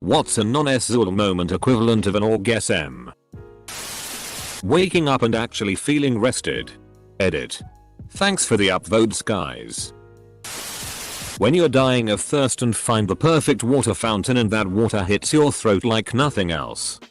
What's a non-sexual moment equivalent of an orgasm? Waking up and actually feeling rested. Edit. Thanks for the upvotes, guys. When you're dying of thirst and find the perfect water fountain and that water hits your throat like nothing else.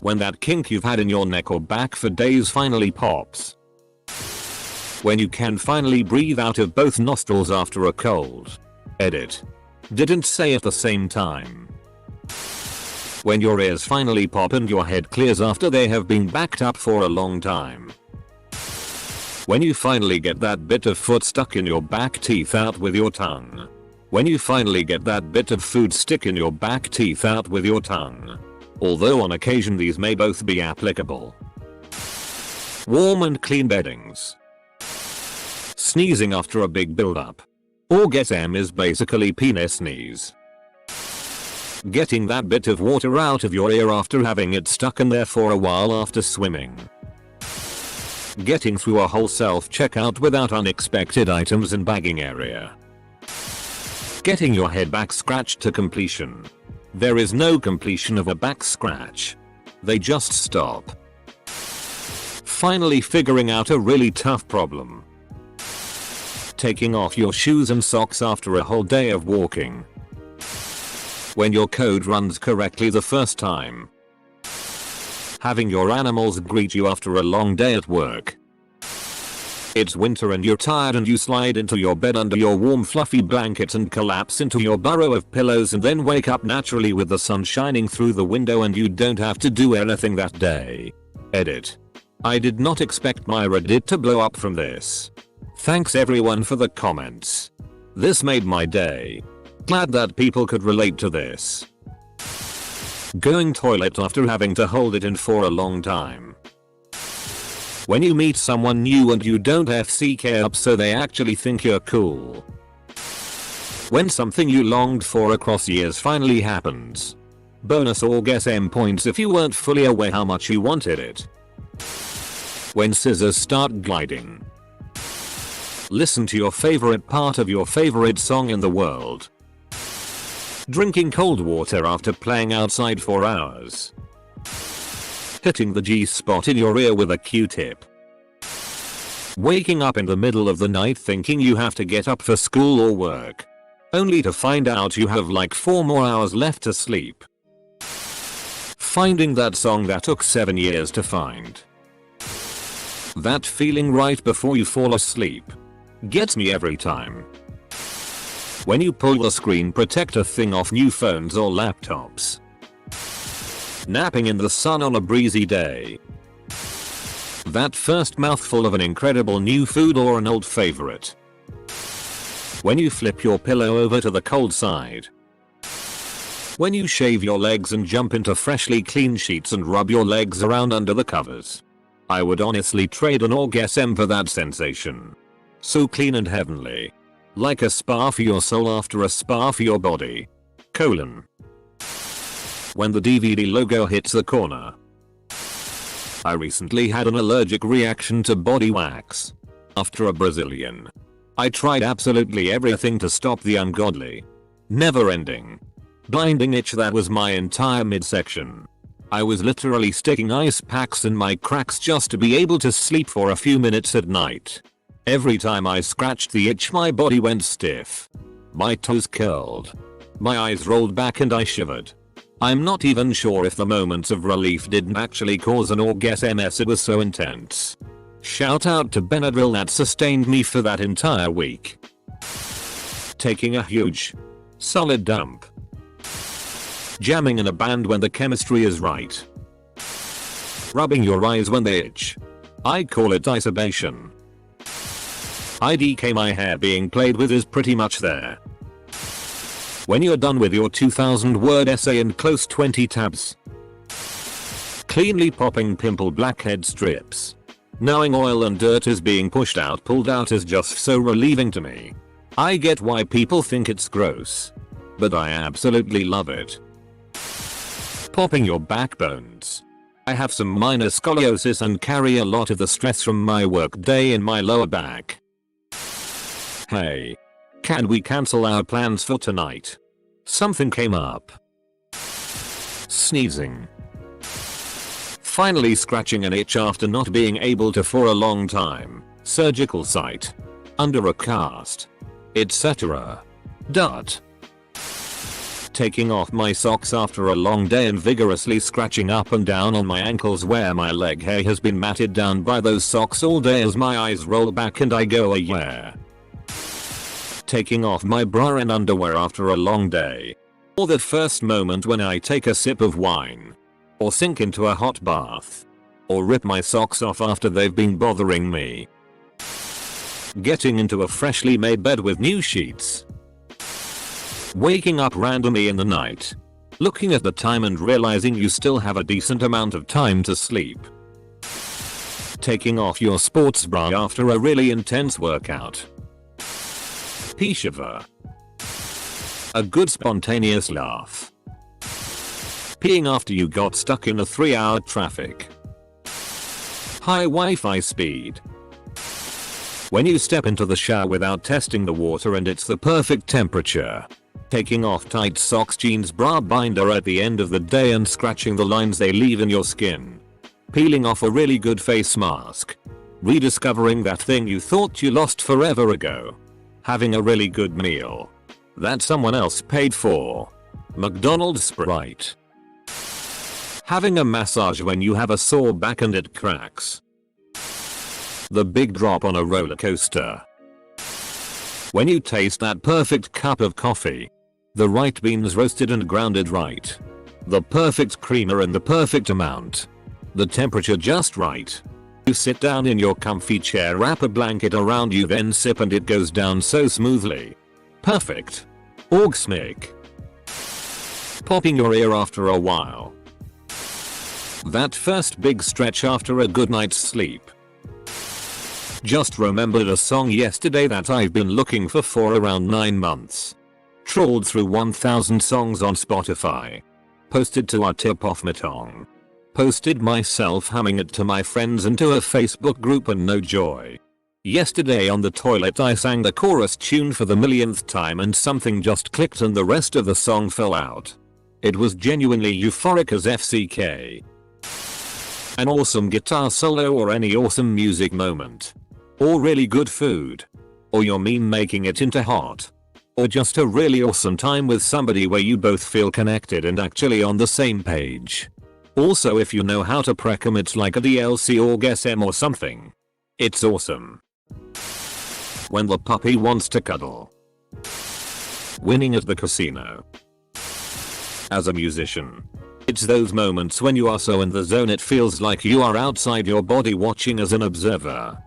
When that kink you've had in your neck or back for days finally pops. When you can finally breathe out of both nostrils after a cold. Edit. Didn't say at the same time. When your ears finally pop and your head clears after they have been backed up for a long time. When you finally get that bit of foot stuck in your back teeth out with your tongue. When you finally get that bit of food stick in your back teeth out with your tongue. Although on occasion these may both be applicable. Warm and clean beddings. Sneezing after a big build-up. Orgasm is basically penis sneeze. Getting that bit of water out of your ear after having it stuck in there for a while after swimming. Getting through a whole self-checkout without unexpected items in bagging area. Getting your head back scratched to completion. There is no completion of a back scratch. They just stop. Finally figuring out a really tough problem. Taking off your shoes and socks after a whole day of walking. When your code runs correctly the first time. Having your animals greet you after a long day at work. It's winter and you're tired and you slide into your bed under your warm fluffy blanket and collapse into your burrow of pillows and then wake up naturally with the sun shining through the window and you don't have to do anything that day. Edit. I did not expect my Reddit to blow up from this. Thanks everyone for the comments. This made my day. Glad that people could relate to this. Going toilet after having to hold it in for a long time. When you meet someone new and you don't FCK up so they actually think you're cool. When something you longed for across years finally happens. Bonus orgasm points if you weren't fully aware how much you wanted it. When scissors start gliding. Listen to your favorite part of your favorite song in the world. Drinking cold water after playing outside for hours. Hitting the G-spot in your ear with a Q-tip. Waking up in the middle of the night thinking you have to get up for school or work. Only to find out you have like 4 more hours left to sleep. Finding that song that took 7 years to find. That feeling right before you fall asleep. Gets me every time. When you pull the screen protector thing off new phones or laptops. Napping in the sun on a breezy day. That first mouthful of an incredible new food or an old favorite. When you flip your pillow over to the cold side. When you shave your legs and jump into freshly clean sheets and rub your legs around under the covers. I would honestly trade an orgasm for that sensation. So clean and heavenly. Like a spa for your soul after a spa for your body. When the DVD logo hits the corner. I recently had an allergic reaction to body wax. After a Brazilian. I tried absolutely everything to stop the ungodly. Never-ending. Blinding itch that was my entire midsection. I was literally sticking ice packs in my cracks just to be able to sleep for a few minutes at night. Every time I scratched the itch my body went stiff. My toes curled. My eyes rolled back and I shivered. I'm not even sure if the moments of relief didn't actually cause an orgasm as it was so intense. Shout out to Benadryl that sustained me for that entire week. Taking a huge, solid dump. Jamming in a band when the chemistry is right. Rubbing your eyes when they itch. I call it isobation. IDK my hair being played with is pretty much there. When you're done with your 2000 word essay and close 20 tabs. Cleanly popping pimple blackhead strips. Knowing oil and dirt is being pulled out is just so relieving to me. I get why people think it's gross. But I absolutely love it. Popping your backbones. I have some minor scoliosis and carry a lot of the stress from my work day in my lower back. Hey. Can we cancel our plans for tonight? Something came up. Sneezing. Finally scratching an itch after not being able to for a long time. Surgical site. Under a cast. Etc. Taking off my socks after a long day and vigorously scratching up and down on my ankles where my leg hair has been matted down by those socks all day as my eyes roll back and I go yeah. Taking off my bra and underwear after a long day. Or the first moment when I take a sip of wine. Or sink into a hot bath. Or rip my socks off after they've been bothering me. Getting into a freshly made bed with new sheets. Waking up randomly in the night. Looking at the time and realizing you still have a decent amount of time to sleep. Taking off your sports bra after a really intense workout. Pee shiver. A good spontaneous laugh. Peeing after you got stuck in a 3-hour traffic. High Wi-Fi speed. When you step into the shower without testing the water and it's the perfect temperature. Taking off tight socks, jeans, bra binder at the end of the day and scratching the lines they leave in your skin. Peeling off a really good face mask. Rediscovering that thing you thought you lost forever ago. Having a really good meal. That someone else paid for. McDonald's Sprite. Having a massage when you have a sore back and it cracks. The big drop on a roller coaster. When you taste that perfect cup of coffee. The right beans roasted and grounded right. The perfect creamer in the perfect amount. The temperature just right. You sit down in your comfy chair, wrap a blanket around you, then sip and it goes down so smoothly. Perfect. Orgasmic. Popping your ear after a while. That first big stretch after a good night's sleep. Just remembered a song yesterday that I've been looking for around 9 months. Trawled through 1000 songs on Spotify. Posted to our tip off my tongue. Posted myself humming it to my friends and to a Facebook group and no joy. Yesterday on the toilet I sang the chorus tune for the millionth time and something just clicked and the rest of the song fell out. It was genuinely euphoric as FCK. An awesome guitar solo or any awesome music moment. Or really good food. Or your meme making it into hot. Or just a really awesome time with somebody where you both feel connected and actually on the same page. Also, if you know how to precum, it's like a DLC orgasm or something. It's awesome. When the puppy wants to cuddle. Winning at the casino. As a musician. It's those moments when you are so in the zone it feels like you are outside your body watching as an observer.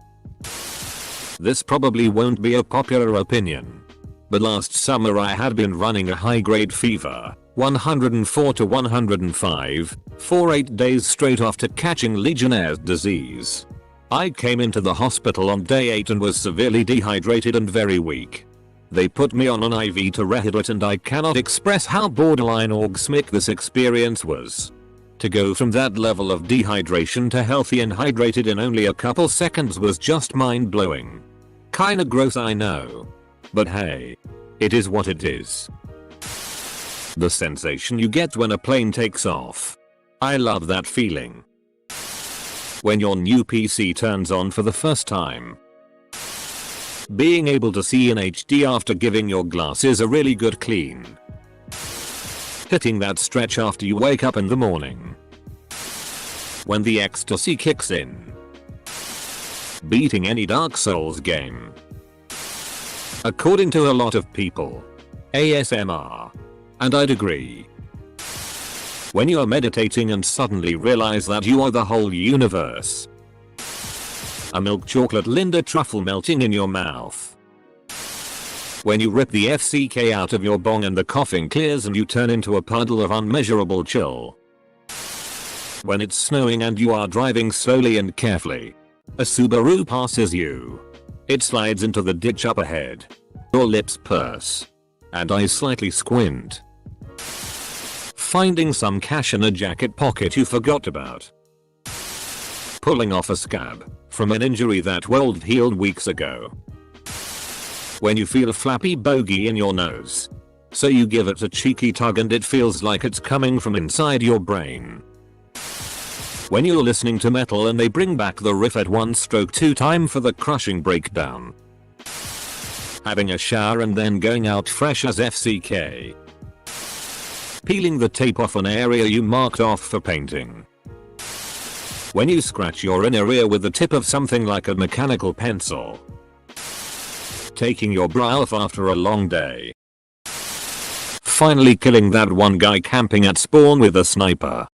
This probably won't be a popular opinion. But last summer I had been running a high-grade fever, 104 to 105, for 8 days straight after catching Legionnaire's disease. I came into the hospital on day 8 and was severely dehydrated and very weak. They put me on an IV to rehydrate and I cannot express how borderline orgasmic this experience was. To go from that level of dehydration to healthy and hydrated in only a couple seconds was just mind-blowing. Kinda gross, I know. But hey, it is what it is. The sensation you get when a plane takes off. I love that feeling. When your new PC turns on for the first time. Being able to see in HD after giving your glasses a really good clean. Hitting that stretch after you wake up in the morning. When the ecstasy kicks in. Beating any Dark Souls game. According to a lot of people. ASMR. And I'd agree. When you are meditating and suddenly realize that you are the whole universe. A milk chocolate Linda truffle melting in your mouth. When you rip the FCK out of your bong and the coughing clears and you turn into a puddle of unmeasurable chill. When it's snowing and you are driving slowly and carefully. A Subaru passes you. It slides into the ditch up ahead. Your lips purse. And eyes slightly squint. Finding some cash in a jacket pocket you forgot about. Pulling off a scab from an injury that healed weeks ago. When you feel a flappy bogey in your nose. So you give it a cheeky tug and it feels like it's coming from inside your brain. When you're listening to metal and they bring back the riff at 1/2 time for the crushing breakdown. Having a shower and then going out fresh as FCK. Peeling the tape off an area you marked off for painting. When you scratch your inner ear with the tip of something like a mechanical pencil. Taking your bra off after a long day. Finally killing that one guy camping at spawn with a sniper.